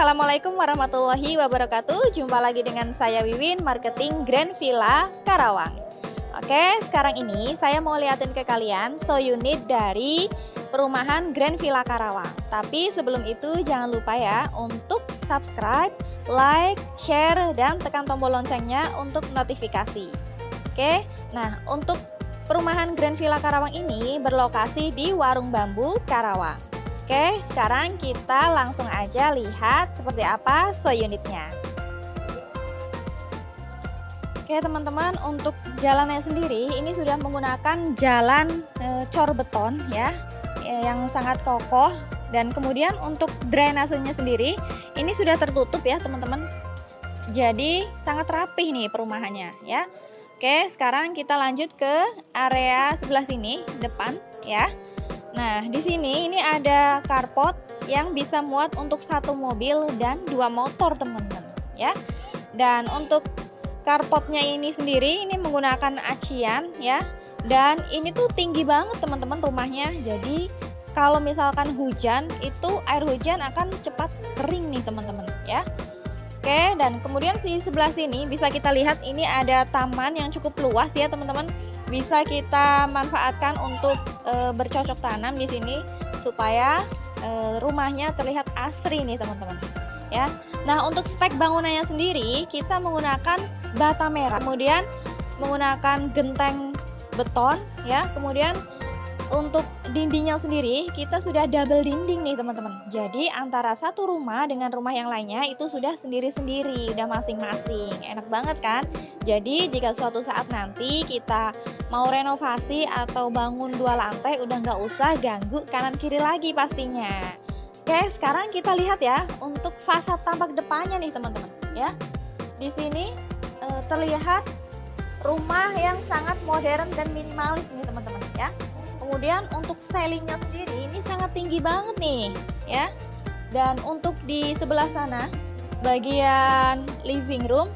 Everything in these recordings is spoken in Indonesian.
Assalamualaikum warahmatullahi wabarakatuh. Jumpa lagi dengan saya Wiwin, marketing Grand Villa Karawang. Oke, sekarang ini saya mau liatin ke kalian show unit dari perumahan Grand Villa Karawang. Tapi sebelum itu jangan lupa ya untuk subscribe, like, share, dan tekan tombol loncengnya untuk notifikasi. Oke, nah untuk perumahan Grand Villa Karawang ini berlokasi di Warung Bambu, Karawang. Oke, sekarang kita langsung aja lihat seperti apa show unitnya. Oke teman-teman, untuk jalannya sendiri ini sudah menggunakan jalan cor beton ya, yang sangat kokoh. Dan kemudian untuk drainasenya sendiri ini sudah tertutup ya teman-teman. Jadi sangat rapih nih perumahannya ya. Oke, sekarang kita lanjut ke area sebelah sini depan ya. Nah, di sini ini ada carport yang bisa muat untuk satu mobil dan 2 motor, teman-teman, ya. Dan untuk carportnya ini sendiri ini menggunakan acian, ya. Dan ini tuh tinggi banget, teman-teman, rumahnya. Jadi, kalau misalkan hujan, itu air hujan akan cepat kering nih, teman-teman, ya. Oke, dan kemudian di sebelah sini bisa kita lihat ini ada taman yang cukup luas ya teman-teman. Bisa kita manfaatkan untuk bercocok tanam di sini supaya rumahnya terlihat asri nih teman-teman. Ya. Nah, untuk spek bangunannya sendiri kita menggunakan bata merah, kemudian menggunakan genteng beton ya. Kemudian untuk dindingnya sendiri kita sudah double dinding nih teman-teman. Jadi antara satu rumah dengan rumah yang lainnya itu sudah sendiri-sendiri, udah masing-masing. Enak banget kan? Jadi jika suatu saat nanti kita mau renovasi atau bangun 2 lantai udah nggak usah ganggu kanan kiri lagi pastinya. Oke, sekarang kita lihat ya untuk fasad tampak depannya nih teman-teman ya. Di sini terlihat rumah yang sangat modern dan minimalis nih teman-teman ya. Kemudian untuk ceilingnya sendiri ini sangat tinggi banget nih ya. Dan untuk di sebelah sana bagian living room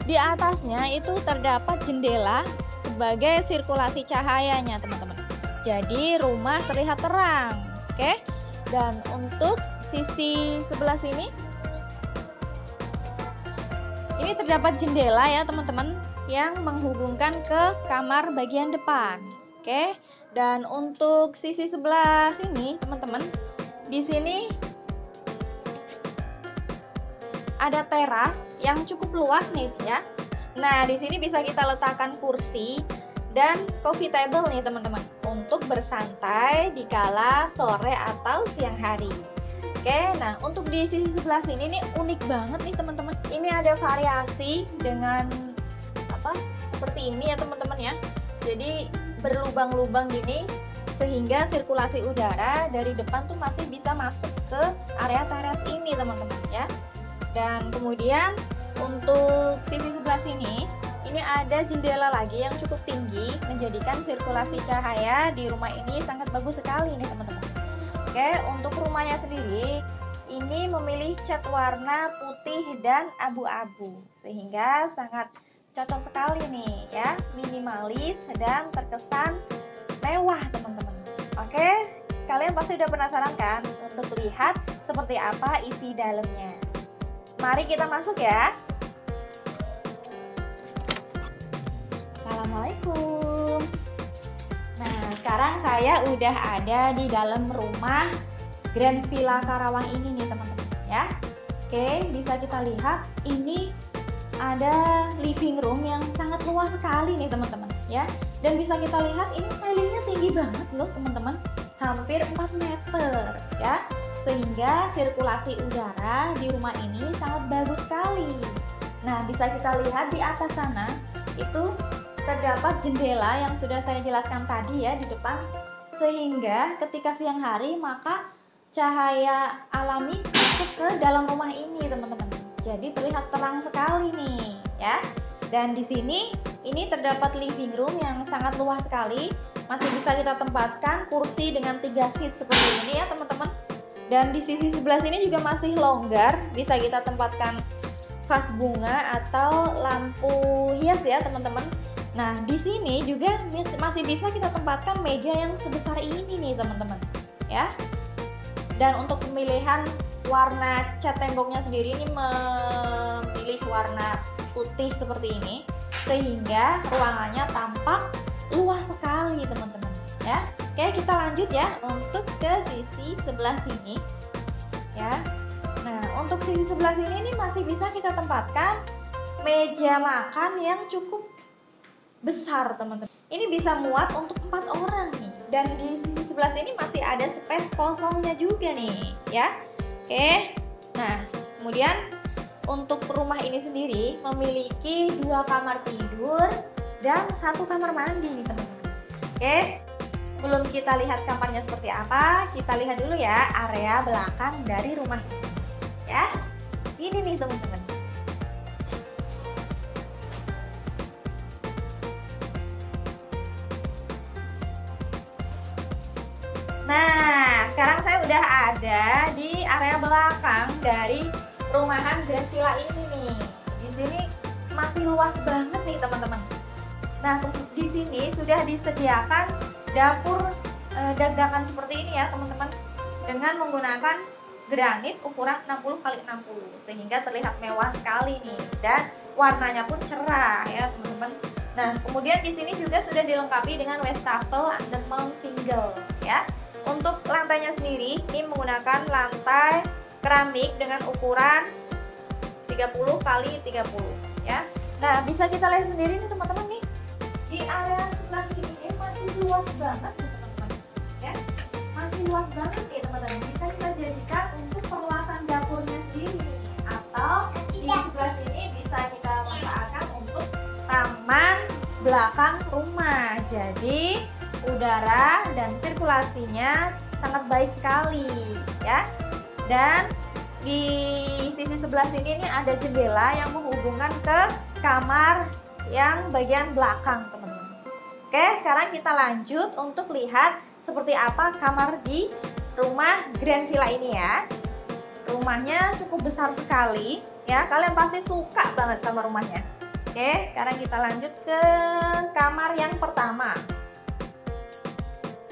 di atasnya itu terdapat jendela sebagai sirkulasi cahayanya teman-teman. Jadi rumah terlihat terang. Oke. Dan untuk sisi sebelah sini ini terdapat jendela ya teman-teman yang menghubungkan ke kamar bagian depan. Oke, dan untuk sisi sebelah sini, teman-teman, di sini ada teras yang cukup luas nih ya. Nah, di sini bisa kita letakkan kursi dan coffee table nih, teman-teman, untuk bersantai di kala sore atau siang hari. Oke, nah untuk di sisi sebelah sini nih unik banget nih, teman-teman. Ini ada variasi dengan seperti ini ya, teman-teman ya. Jadi berlubang-lubang gini sehingga sirkulasi udara dari depan tuh masih bisa masuk ke area teras ini teman-teman ya. Dan kemudian untuk sisi sebelah sini ini ada jendela lagi yang cukup tinggi menjadikan sirkulasi cahaya di rumah ini sangat bagus sekali nih teman-teman. Oke, untuk rumahnya sendiri ini memilih cat warna putih dan abu-abu sehingga sangat cocok sekali nih ya, minimalis dan terkesan mewah teman-teman. Oke, kalian pasti udah penasaran kan untuk lihat seperti apa isi dalamnya. Mari kita masuk ya. Assalamualaikum. Nah, sekarang saya udah ada di dalam rumah Grand Villa Karawang ini nih teman-teman ya. Oke, bisa kita lihat ini ada living room yang sangat luas sekali nih teman-teman ya. Dan bisa kita lihat ini ceilingnya tinggi banget loh teman-teman, hampir 4 meter ya. Sehingga sirkulasi udara di rumah ini sangat bagus sekali. Nah, bisa kita lihat di atas sana itu terdapat jendela yang sudah saya jelaskan tadi ya di depan. Sehingga ketika siang hari maka cahaya alami masuk ke dalam rumah ini teman-teman. Jadi terlihat terang sekali nih ya. Dan di sini ini terdapat living room yang sangat luas sekali. Masih bisa kita tempatkan kursi dengan 3 seat seperti ini ya teman-teman. Dan di sisi sebelah sini juga masih longgar, bisa kita tempatkan vas bunga atau lampu hias ya teman-teman. Nah, di sini juga masih bisa kita tempatkan meja yang sebesar ini nih teman-teman ya. Dan untuk pemilihan warna cat temboknya sendiri ini memilih warna putih seperti ini, sehingga ruangannya tampak luas sekali teman-teman ya. Oke, kita lanjut ya untuk ke sisi sebelah sini ya. Nah, untuk sisi sebelah sini ini masih bisa kita tempatkan meja makan yang cukup besar teman-teman. Ini bisa muat untuk 4 orang nih. Dan di sisi sebelah sini masih ada space kosongnya juga nih ya. Oke. Nah, kemudian untuk rumah ini sendiri memiliki 2 kamar tidur dan 1 kamar mandi nih teman-teman. Oke. Sebelum kita lihat kamarnya seperti apa, kita lihat dulu ya area belakang dari rumah ini. Ya. Ini nih teman-teman. Nah, sekarang saya udah ada di area belakang dari rumahan Grand Villa ini nih. Di sini masih luas banget nih teman-teman. Nah, di sini sudah disediakan dapur dadakan seperti ini ya teman-teman, dengan menggunakan granit ukuran 60 x 60 sehingga terlihat mewah sekali nih, dan warnanya pun cerah ya teman-teman. Nah, kemudian di sini juga sudah dilengkapi dengan wastafel undermount single ya. Untuk lantainya sendiri ini menggunakan lantai keramik dengan ukuran 30 x 30 ya. Nah, bisa kita lihat sendiri nih teman-teman nih, di area sebelah sini ini masih luas banget nih teman-teman ya. Masih luas banget nih teman-teman. Bisa kita jadikan untuk perluasan dapurnya sendiri nih, atau di sebelah sini bisa kita manfaatkan untuk taman belakang rumah. Jadi udara dan sirkulasinya sangat baik sekali ya. Dan di sisi sebelah sini ini ada jendela yang menghubungkan ke kamar yang bagian belakang teman-teman. Oke, sekarang kita lanjut untuk lihat seperti apa kamar di rumah Grand Villa ini ya. Rumahnya cukup besar sekali ya, kalian pasti suka banget sama rumahnya. Oke, sekarang kita lanjut ke kamar yang pertama.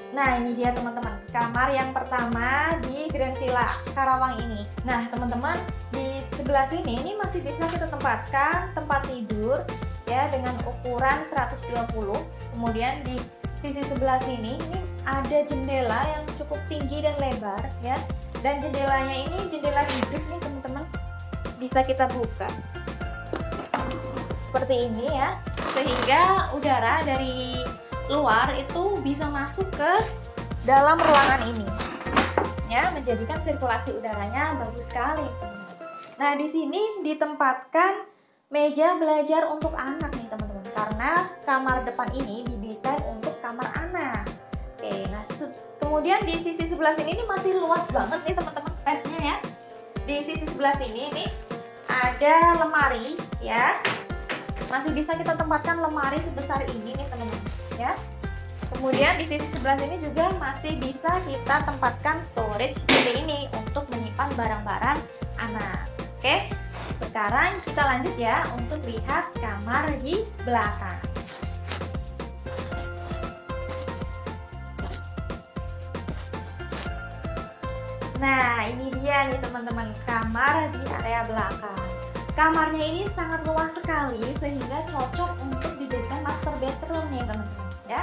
Nah, ini dia teman-teman, kamar yang pertama di Grand Villa Karawang ini. Nah, teman-teman, di sebelah sini ini masih bisa kita tempatkan tempat tidur ya dengan ukuran 120. Kemudian di sisi sebelah sini ini ada jendela yang cukup tinggi dan lebar ya. Dan jendelanya ini jendela hibrid nih teman-teman. Bisa kita buka seperti ini ya, sehingga udara dari luar itu bisa masuk ke dalam ruangan ini ya, menjadikan sirkulasi udaranya bagus sekali teman-teman. Nah, di sini ditempatkan meja belajar untuk anak nih teman-teman, karena kamar depan ini didesain untuk kamar anak. Oke, nah kemudian di sisi sebelah sini ini masih luas banget nih teman-teman space-nya ya. Di sisi sebelah sini ini ada lemari ya, masih bisa kita tempatkan lemari sebesar ini nih teman-teman ya. Kemudian di sisi sebelah sini juga masih bisa kita tempatkan storage seperti ini untuk menyimpan barang-barang anak. Oke, sekarang kita lanjut ya untuk lihat kamar di belakang. Nah, ini dia nih teman-teman, kamar di area belakang. Kamarnya ini sangat luas sekali sehingga cocok untuk dijadikan master bedroom nih teman-teman ya.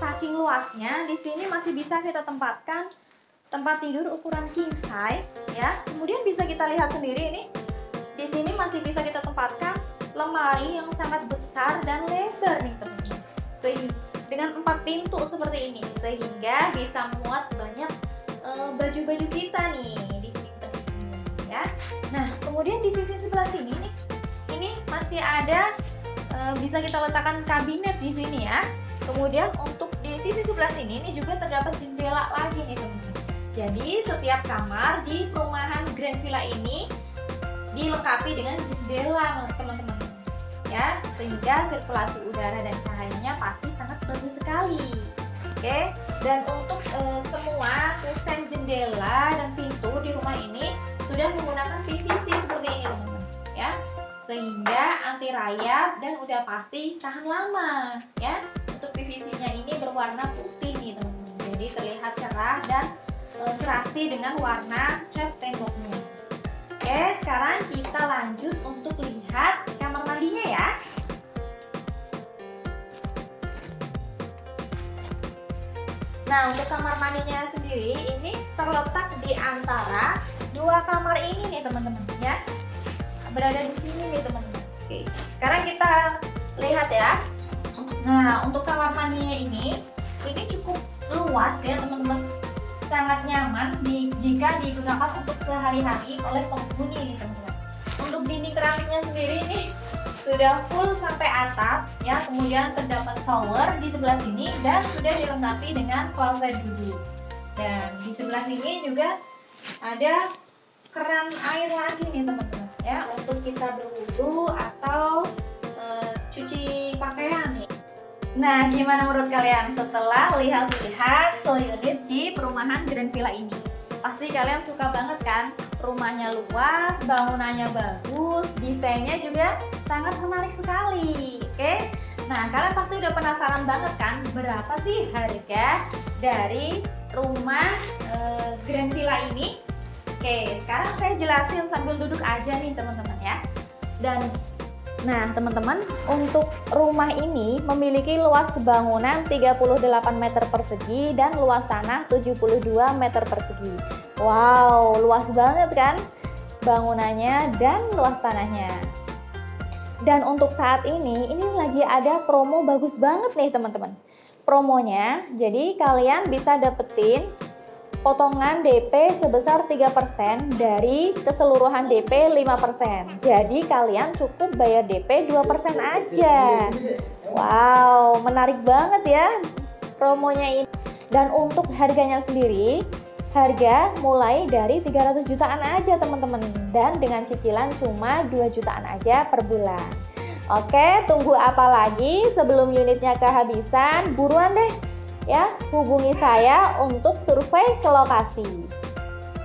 Saking luasnya, di sini masih bisa kita tempatkan tempat tidur ukuran king size ya. Kemudian bisa kita lihat sendiri ini, di sini masih bisa kita tempatkan lemari yang sangat besar dan lebar nih teman-teman. Dengan 4 pintu seperti ini, sehingga bisa muat banyak baju-baju kita nih di sini ya. Nah, kemudian di sisi sebelah sini nih, ini masih ada bisa kita letakkan kabinet di sini ya. Kemudian untuk di sisi sebelah sini ini juga terdapat jendela lagi nih teman-teman. Jadi setiap kamar di perumahan Grand Villa ini dilengkapi dengan jendela teman-teman ya, sehingga sirkulasi udara dan cahayanya pasti sangat bagus sekali. Oke, dan untuk semua kusen jendela dan pintu di rumah ini sudah menggunakan PVC seperti ini teman-teman ya, sehingga anti rayap dan udah pasti tahan lama ya. Untuk PVC-nya ini berwarna putih nih teman-teman, jadi terlihat cerah dan serasi dengan warna cat temboknya. Oke, sekarang kita lanjut untuk lihat kamar mandinya ya. Nah, untuk kamar mandinya sendiri ini terletak di antara dua kamar ini nih teman-teman ya. Berada di sini nih teman-teman. Oke, sekarang kita lihat ya. Nah, untuk kamar mandinya ini cukup luas ya teman-teman. Sangat nyaman jika digunakan untuk sehari-hari oleh penghuni nih teman-teman. Untuk dinding keramiknya sendiri ini sudah full sampai atap ya, kemudian terdapat shower di sebelah sini dan sudah dilengkapi dengan kloset duduk. Dan di sebelah sini juga ada keran air lagi nih teman-teman ya, untuk kita berwudu atau cuci pakaian nih. Nah, gimana menurut kalian setelah lihat-lihat show unit di perumahan Grand Villa ini? Pasti kalian suka banget kan? Rumahnya luas, bangunannya bagus, desainnya juga sangat menarik sekali. Oke? Nah, kalian pasti udah penasaran banget kan? Berapa sih harga dari rumah Grand Villa ini? Oke, sekarang saya jelasin sambil duduk aja nih teman-teman ya. Nah teman-teman, untuk rumah ini memiliki luas bangunan 38 meter persegi dan luas tanah 72 meter persegi. Wow, luas banget kan bangunannya dan luas tanahnya. Dan untuk saat ini lagi ada promo bagus banget nih teman-teman. Promonya, jadi kalian bisa dapetin potongan DP sebesar 3% dari keseluruhan DP 5%. Jadi kalian cukup bayar DP 2% aja. Wow, menarik banget ya promonya ini. Dan untuk harganya sendiri, harga mulai dari 300 jutaan aja teman-teman. Dan dengan cicilan cuma 2 jutaan aja per bulan. Oke, tunggu apa lagi sebelum unitnya kehabisan? Buruan deh ya, hubungi saya untuk survei ke lokasi.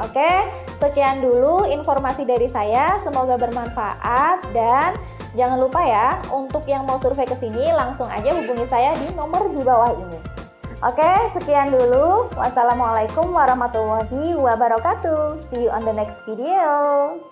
Oke, sekian dulu informasi dari saya, semoga bermanfaat dan jangan lupa ya, untuk yang mau survei ke sini langsung aja hubungi saya di nomor di bawah ini. Oke, sekian dulu. Wassalamualaikum warahmatullahi wabarakatuh. See you on the next video.